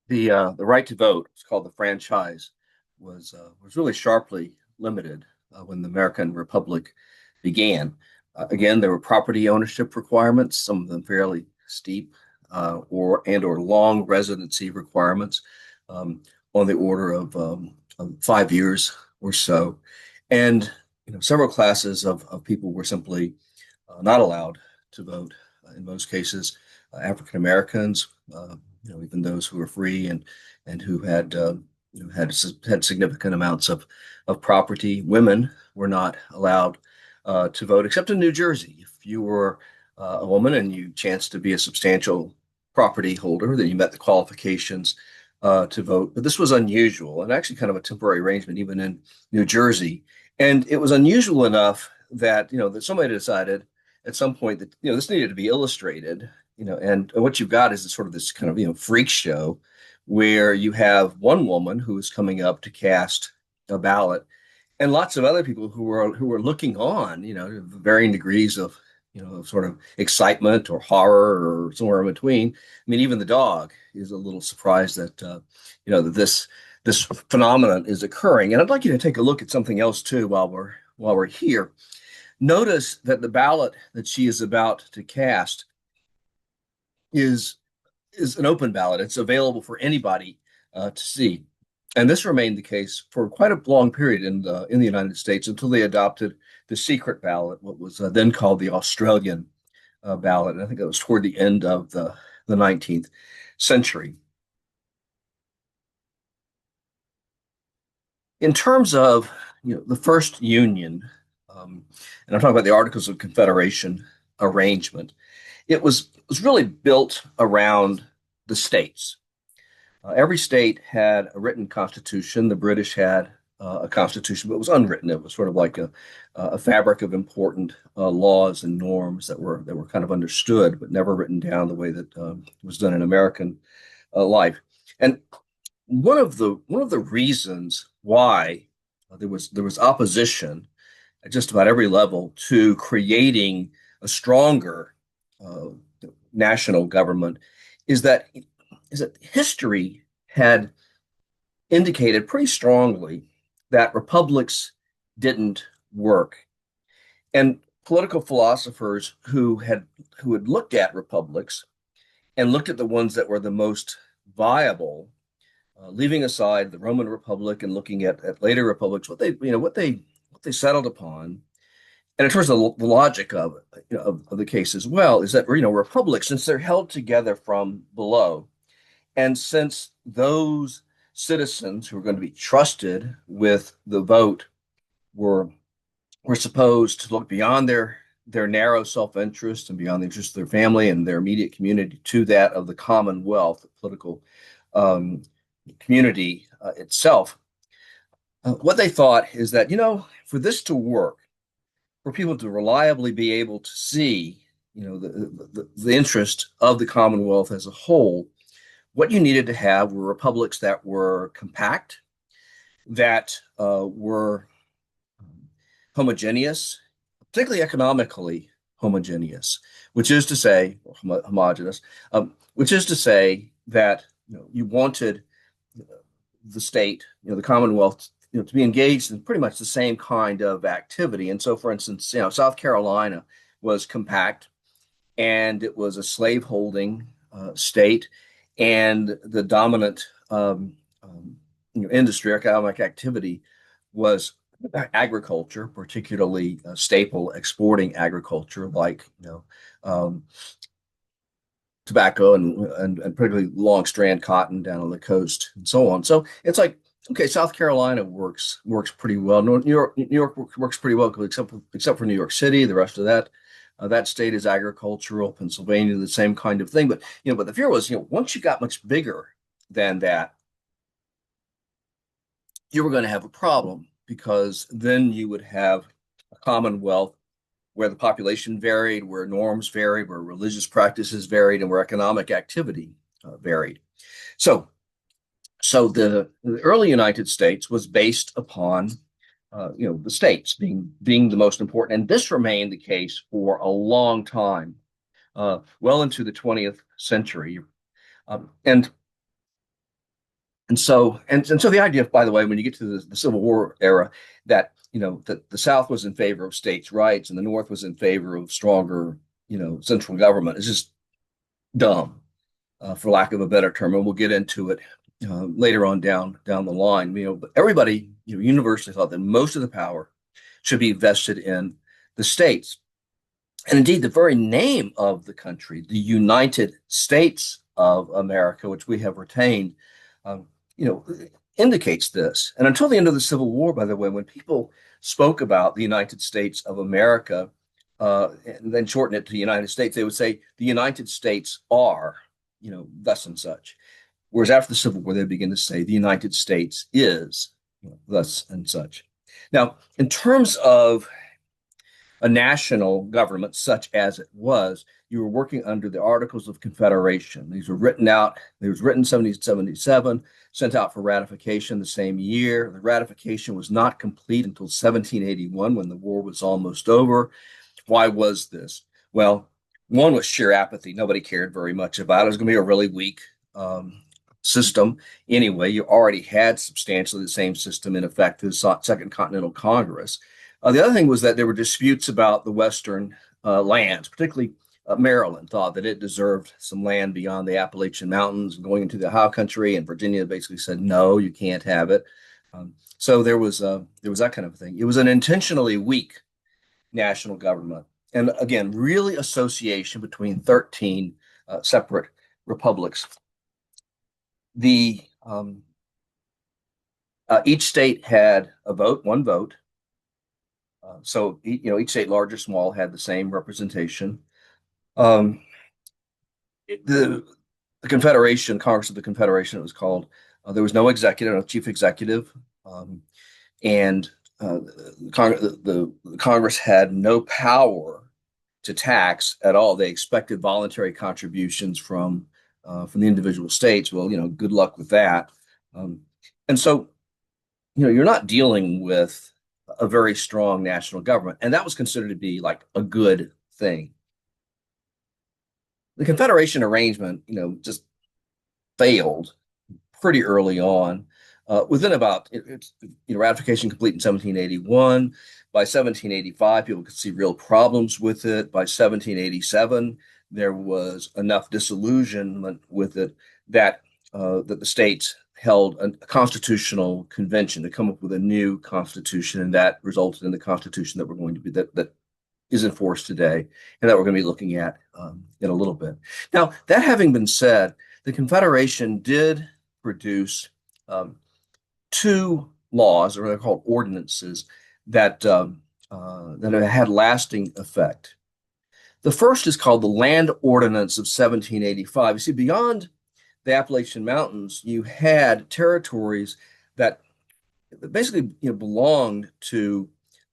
The right to vote, it's called the franchise, was really sharply limited when the American Republic began. Again, there were property ownership requirements, some of them fairly steep, or long residency requirements, um, on the order of 5 years or so, and several classes of people were simply not allowed to vote. In most cases, African Americans, even those who were free and who had had significant amounts of property. Women were not allowed to vote, except in New Jersey. If you were a woman and you chanced to be a substantial property holder, then you met the qualifications to vote. But this was unusual and actually kind of a temporary arrangement, even in New Jersey. And it was unusual enough that somebody decided at some point that this needed to be illustrated. And what you've got is sort of this kind of freak show where you have one woman who is coming up to cast a ballot, and lots of other people who are looking on, varying degrees of sort of excitement or horror or somewhere in between. I mean, even the dog is a little surprised that this phenomenon is occurring. And I'd like you to take a look at something else too while we're here. Notice that the ballot that she is about to cast is is an open ballot. It's available for anybody to see, and this remained the case for quite a long period in the United States until they adopted the secret ballot, what was then called the Australian ballot. And I think that was toward the end of the 19th century. In terms of the first union, and I'm talking about the Articles of Confederation arrangement, it was really built around the states. Every state had a written constitution. The British had a constitution, but it was unwritten. It was sort of like a fabric of important laws and norms that were kind of understood, but never written down the way that was done in American life. And one of the reasons why there was opposition at just about every level to creating a stronger uh, national government is that is that history had indicated pretty strongly that republics didn't work. And political philosophers who had looked at republics and looked at the ones that were the most viable, leaving aside the Roman Republic and looking at later republics, what they settled upon, and in terms of the logic of the case as well, is that republics, since they're held together from below, and since those citizens who are going to be trusted with the vote were supposed to look beyond their narrow self-interest and beyond the interest of their family and their immediate community to that of the commonwealth, the political um, community itself. What they thought is that for this to work, for people to reliably be able to see the interest of the commonwealth as a whole, what you needed to have were republics that were compact, that were homogeneous, particularly economically homogeneous, which is to say, homogeneous, which is to say that you wanted the state, the Commonwealth, to be engaged in pretty much the same kind of activity. And so, for instance, South Carolina was compact, and it was a slaveholding state, and the dominant industry, economic activity, was agriculture, particularly staple exporting agriculture like um, tobacco and particularly long strand cotton down on the coast and so on. So it's like, okay, South Carolina works pretty well. New York works pretty well except for New York City. The rest of that state is agricultural. Pennsylvania, the same kind of thing. But the fear was, once you got much bigger than that, you were going to have a problem because then you would have a commonwealth where the population varied, where norms varied, where religious practices varied, and where economic activity varied. So, so the early United States was based upon the states being the most important, and this remained the case for a long time, well into the 20th century. And And so the idea, by the way, when you get to the Civil War era, that that the South was in favor of states' rights and the North was in favor of stronger, central government is just dumb, for lack of a better term. And we'll get into it later on down the line. But everybody, universally thought that most of the power should be vested in the states. And indeed, the very name of the country, the United States of America, which we have retained, um, you know, indicates this. And until the end of the Civil War, by the way, when people spoke about the United States of America, and then shorten it to the United States, they would say the United States are, thus and such. Whereas after the Civil War, they begin to say the United States is, thus and such. Now, in terms of a national government such as it was, you were working under the Articles of Confederation. These were written out, it was written in 1777, sent out for ratification the same year. The ratification was not complete until 1781 when the war was almost over. Why was this? Well, one was sheer apathy. Nobody cared very much about it. It was going to be a really weak system. Anyway, you already had substantially the same system in effect as the Second Continental Congress. The other thing was that there were disputes about the Western lands, particularly Maryland thought that it deserved some land beyond the Appalachian Mountains and going into the Ohio country, and Virginia basically said, no, you can't have it. So there was that kind of thing. It was an intentionally weak national government. And again, really association between 13 separate republics. The each state had a vote, one vote. So each state, large or small, had the same representation. Um, the Confederation, Congress of the Confederation, it was called. There was no executive, no chief executive, and the Congress had no power to tax at all. They expected voluntary contributions from the individual states. Well, good luck with that. And so, you're not dealing with a very strong national government, and that was considered to be like a good thing. The Confederation arrangement, just failed pretty early on. Within about ratification complete in 1781. By 1785, people could see real problems with it. By 1787, there was enough disillusionment with it that that the states held a constitutional convention to come up with a new constitution, and that resulted in the constitution that we're going to be that is enforced today, and that we're going to be looking at in a little bit. Now, that having been said, the Confederation did produce two laws, or they're called ordinances, that that had lasting effect. The first is called the Land Ordinance of 1785. You see, beyond the Appalachian Mountains, you had territories that basically belonged to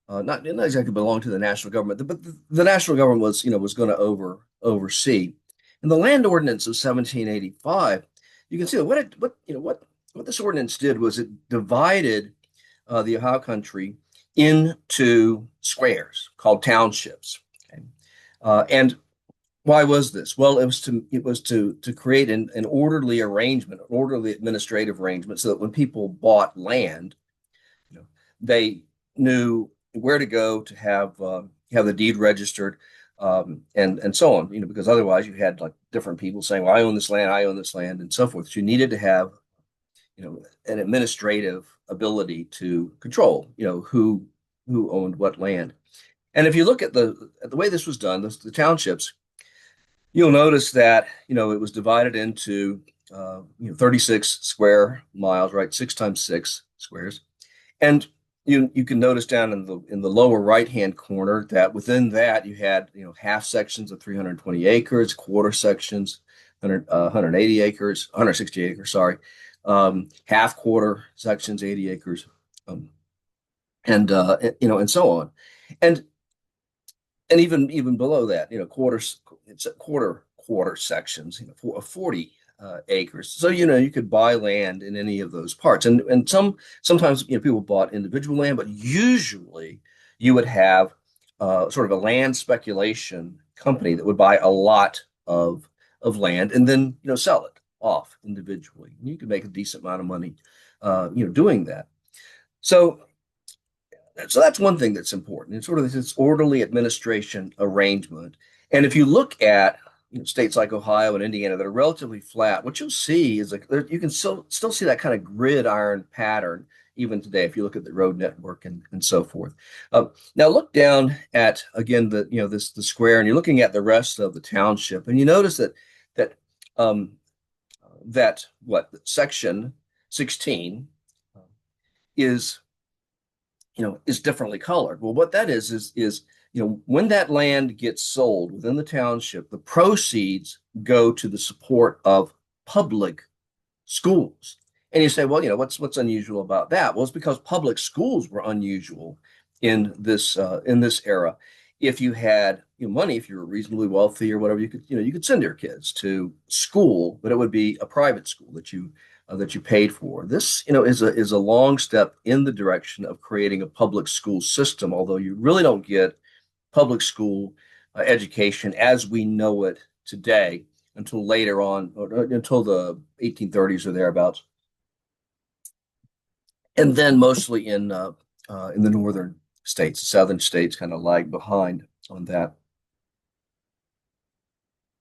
not exactly belonged to the national government, but the national government was going to oversee. In the Land Ordinance of 1785, you can see that what this ordinance did was it divided the Ohio country into squares called townships. Okay? And why was this? Well, it was to create an orderly arrangement, an orderly administrative arrangement, so that when people bought land, they knew where to go to have the deed registered, and so on. Because otherwise you had like different people saying, "Well, I own this land," and so forth. So you needed to have an administrative ability to control who owned what land. And if you look at the way this was done, the townships, you'll notice that it was divided into 36 square miles, right? 6 times 6 squares, and you can notice down in the lower right hand corner that within that you had half sections of 320 acres, quarter sections 180 acres, 160 acres, sorry, half quarter sections 80 acres, and and so on, and even below that, quarter sections, 40 acres. So you could buy land in any of those parts, and sometimes people bought individual land, but usually you would have sort of a land speculation company that would buy a lot of land and then sell it off individually. And you can make a decent amount of money, doing that. So, so that's one thing that's important. It's sort of this orderly administration arrangement. And if you look at states like Ohio and Indiana that are relatively flat, what you'll see is like you can still see that kind of gridiron pattern even today if you look at the road network and so forth. Now look down at again the square, and you're looking at the rest of the township, and you notice that um, that what section 16 is is differently colored. Well, what that is when that land gets sold within the township, the proceeds go to the support of public schools. And you say, well, what's unusual about that? Well, it's because public schools were unusual in this era. If you had money, if you were reasonably wealthy or whatever, you could send your kids to school, but it would be a private school that you paid for. This, is a long step in the direction of creating a public school system, although you really don't get public school education as we know it today until later on, or until the 1830s or thereabouts, and then mostly in the northern states. The southern states kind of lag behind on that.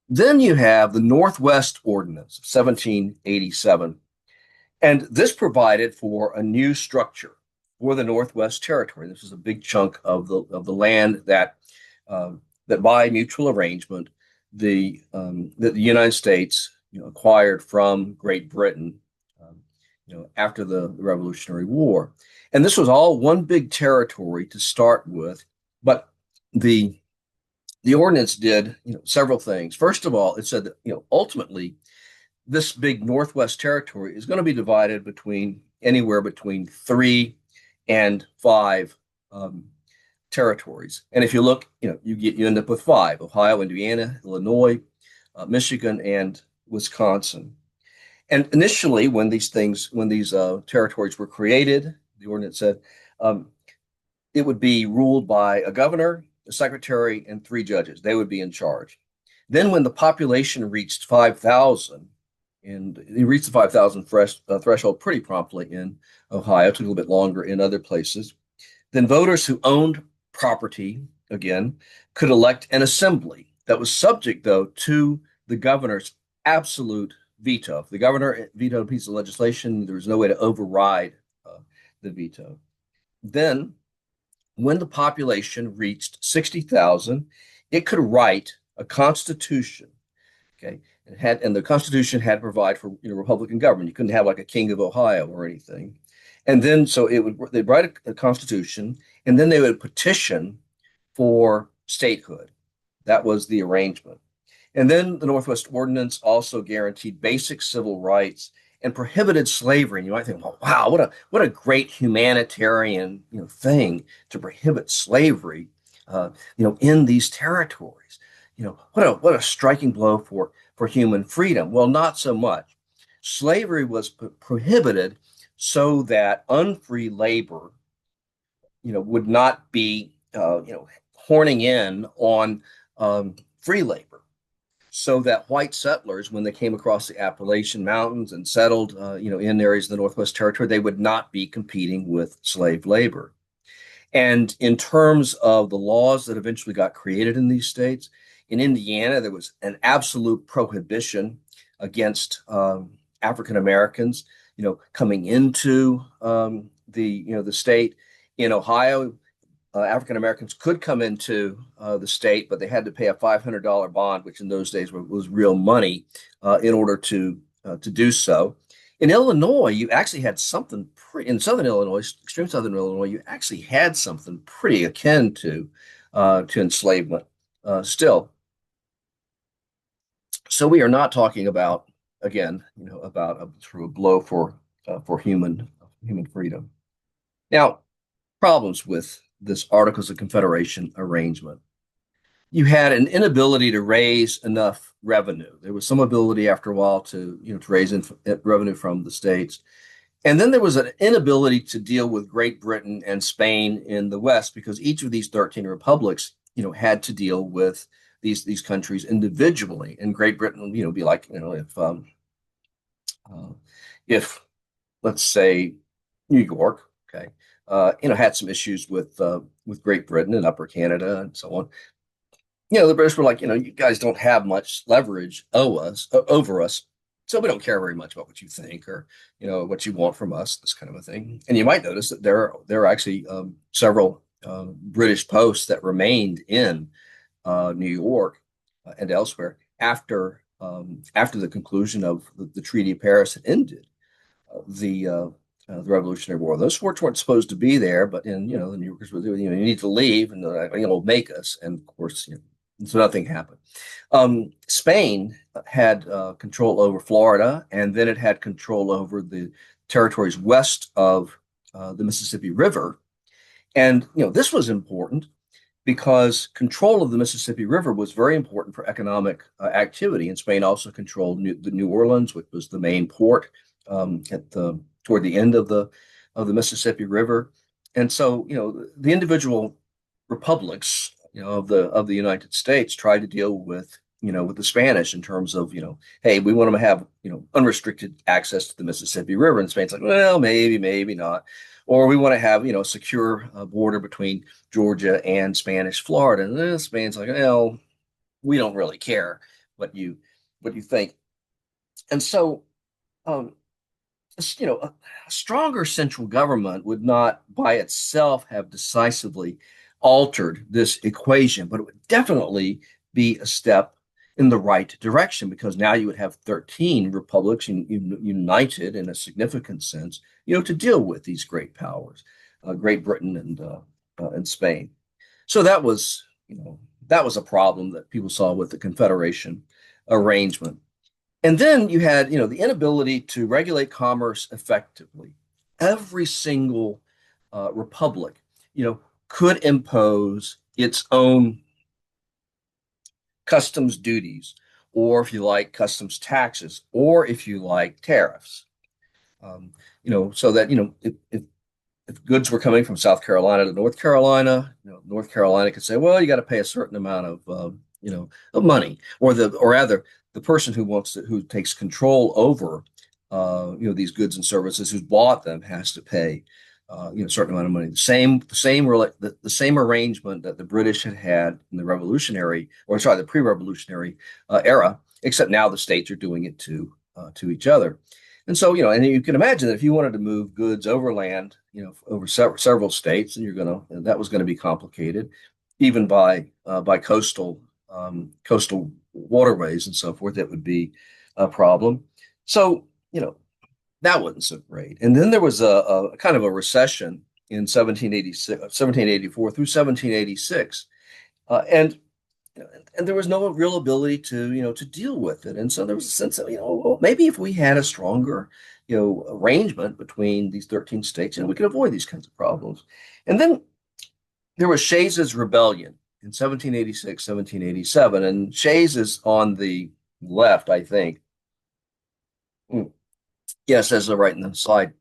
Then you have the Northwest Ordinance of 1787. And this provided for a new structure for the Northwest Territory. This is a big chunk of the land that by mutual arrangement that the United States acquired from Great Britain after the Revolutionary War. And this was all one big territory to start with, but the ordinance did several things. First of all, it said that ultimately this big Northwest Territory is going to be divided between anywhere between 3 and 5 territories. And if you look, you end up with 5: Ohio, Indiana, Illinois, Michigan, and Wisconsin. And initially, when these territories were created, the ordinance said it would be ruled by a governor, a secretary, and 3 judges. They would be in charge. Then, when the population reached 5,000, and he reached the 5,000 threshold pretty promptly in Ohio. It took a little bit longer in other places. Then voters who owned property, again, could elect an assembly that was subject, though, to the governor's absolute veto. If the governor vetoed a piece of legislation, there was no way to override the veto. Then, when the population reached 60,000, it could write a constitution. Okay, and the Constitution had to provide for Republican government. You couldn't have like a king of Ohio or anything. And then so they'd write a constitution, and then they would petition for statehood. That was the arrangement. And then the Northwest Ordinance also guaranteed basic civil rights and prohibited slavery. And you might think, well, wow, what a great humanitarian thing to prohibit slavery, in these territories. What a striking blow for human freedom. Well, not so much. Slavery was prohibited so that unfree labor, would not be, horning in on free labor, so that white settlers, when they came across the Appalachian Mountains and settled, in areas of the Northwest Territory, they would not be competing with slave labor. And in terms of the laws that eventually got created in these states, in Indiana, there was an absolute prohibition against African Americans, coming into the state. In Ohio, African Americans could come into the state, but they had to pay a $500 bond, which in those days was real money, in order to do so. In Illinois, you actually had something in southern Illinois, extreme southern Illinois, you actually had something pretty akin to enslavement still. So we are not talking about, again, about a blow for human freedom. Now, problems with this Articles of Confederation arrangement. You had an inability to raise enough revenue. There was some ability after a while to raise revenue from the states. And then there was an inability to deal with Great Britain and Spain in the West, because each of these 13 republics, had to deal with these countries individually. And Great Britain, be like, Uh, if, let's say, New York, okay, had some issues with Great Britain and Upper Canada and so on. The British were like, you guys don't have much leverage over us, so we don't care very much about what you think or what you want from us, this kind of a thing. And you might notice that there are actually several British posts that remained in New York and elsewhere after the conclusion of the Treaty of Paris had ended the Revolutionary War. Those forts weren't supposed to be there, but the New Yorkers were doing, you need to leave, and they're like, make us. And of course, so nothing happened. Spain had control over Florida, and then it had control over the territories west of the Mississippi River. And this was important because control of the Mississippi River was very important for economic activity. And Spain also controlled the New Orleans, which was the main port toward the end of the Mississippi River. And so, the individual republics, of the United States tried to deal with the Spanish in terms of, hey, we want them to have, unrestricted access to the Mississippi River. And Spain's like, well, maybe, maybe not. Or we want to have, a secure border between Georgia and Spanish Florida. And then Spain's like, well, we don't really care what you think. And so, um, a stronger central government would not by itself have decisively altered this equation, but it would definitely be a step in the right direction because now you would have 13 republics united in a significant sense, to deal with these great powers, Great Britain and Spain. So that was a problem that people saw with the Confederation arrangement. And then you had, the inability to regulate commerce effectively. Every single republic, could impose its own customs duties, or if you like, customs taxes, or if you like, tariffs. So that if goods were coming from South Carolina to North Carolina, North Carolina could say, well, you got to pay a certain amount of money, or rather, the person who takes control over these goods and services, who's bought them, has to pay a certain amount of money. The same arrangement that the British had in the pre-revolutionary era, except now the states are doing it to each other. And so, and you can imagine that if you wanted to move goods overland, over several states, and that was going to be complicated, even by coastal waterways and so forth. That would be a problem. So, that wasn't so great. And then there was a kind of a recession in 1784 through 1786, and there was no real ability to deal with it. And so there was a sense of, well, maybe if we had a stronger arrangement between these 13 states, we could avoid these kinds of problems. And then there was Shays's rebellion in 1786, 1787, and Shays is on the left, I think. Yes, as the right in the slide.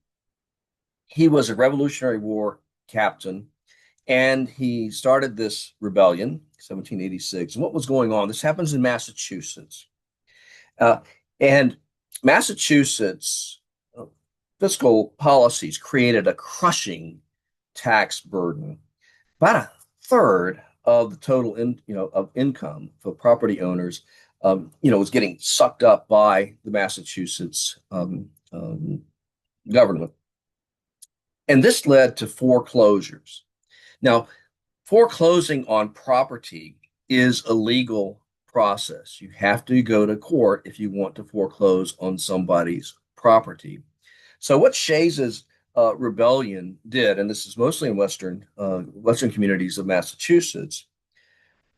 He was a Revolutionary War captain, and he started this rebellion, 1786. And what was going on? This happens in Massachusetts. And Massachusetts fiscal policies created a crushing tax burden. About a third of the total of income for property owners, was getting sucked up by the Massachusetts government. And this led to foreclosures. Now, foreclosing on property is a legal process. You have to go to court if you want to foreclose on somebody's property. So what Shays's rebellion did, and this is mostly in western communities of Massachusetts,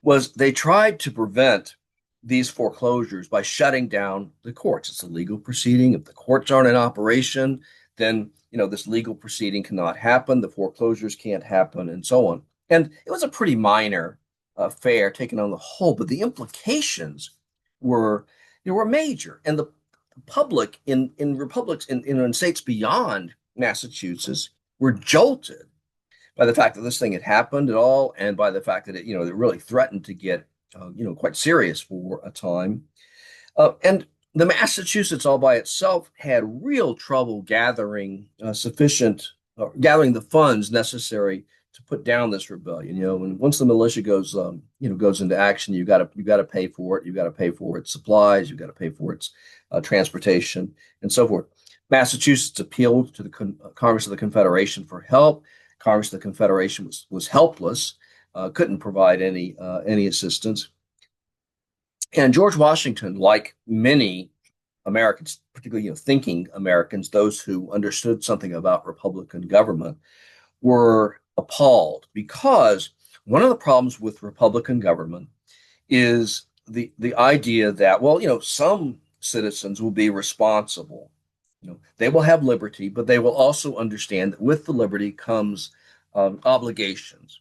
was they tried to prevent these foreclosures by shutting down the courts. It's a legal proceeding. If the courts aren't in operation, then this legal proceeding cannot happen. The foreclosures can't happen, and so on. And it was a pretty minor affair taken on the whole, but the implications were major. And the public in republics in states beyond Massachusetts were jolted by the fact that this thing had happened at all, and by the fact that it really threatened to get quite serious for a time. And the Massachusetts all by itself had real trouble gathering gathering the funds necessary to put down this rebellion. When once the militia goes into action, you got to pay for it. You got to pay for its supplies. You got to pay for its transportation and so forth. Massachusetts appealed to the Congress of the Confederation for help. Congress of the Confederation was helpless, couldn't provide any assistance. And George Washington, like many Americans, particularly thinking Americans, those who understood something about Republican government, were appalled because one of the problems with Republican government is the idea that, well, some citizens will be responsible. They will have liberty, but they will also understand that with the liberty comes obligations.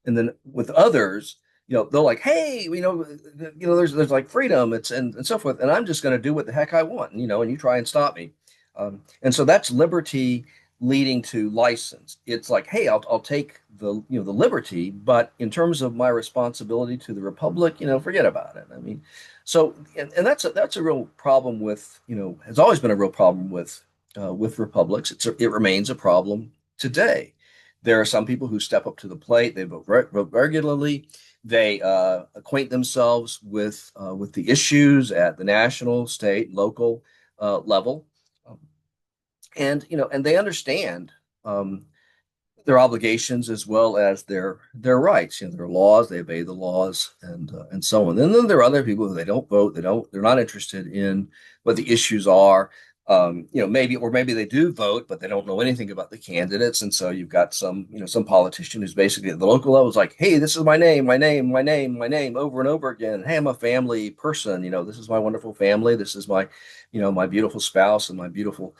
And then with others, they're like, hey, there's like freedom, and so forth, and I'm just going to do what the heck I want, and you try and stop me. And so that's liberty leading to license. It's like, hey, I'll take the liberty, but in terms of my responsibility to the republic, forget about it. I mean, so and that's a real problem with, has always been a real problem with republics. It remains a problem today. There are some people who step up to the plate. They vote regularly. They acquaint themselves with the issues at the national, state, local level, and they understand um, their obligations as well as their rights. There are laws. They obey the laws, and so on. And then there are other people who they don't vote. They're not interested in what the issues are. Maybe they do vote, but they don't know anything about the candidates. And so you've got some politician who's basically at the local level is like, hey, this is my name, my name, my name, my name over and over again. Hey, I'm a family person. This is my wonderful family. This is my beautiful spouse and my beautiful,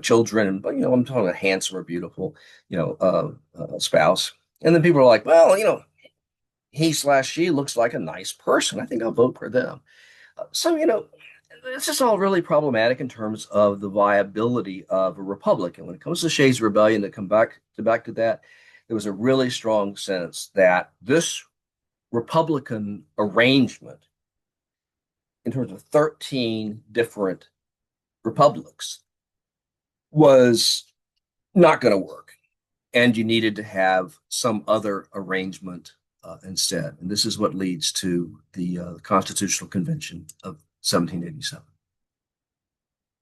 children. And, but, I'm talking about handsome or beautiful, spouse. And then people are like, well, he/she looks like a nice person. I think I'll vote for them. So, it's just all really problematic in terms of the viability of a republic. And when it comes to Shays' Rebellion, to come back to that, there was a really strong sense that this Republican arrangement, in terms of 13 different republics, was not going to work. And you needed to have some other arrangement instead. And this is what leads to the Constitutional Convention of 1787.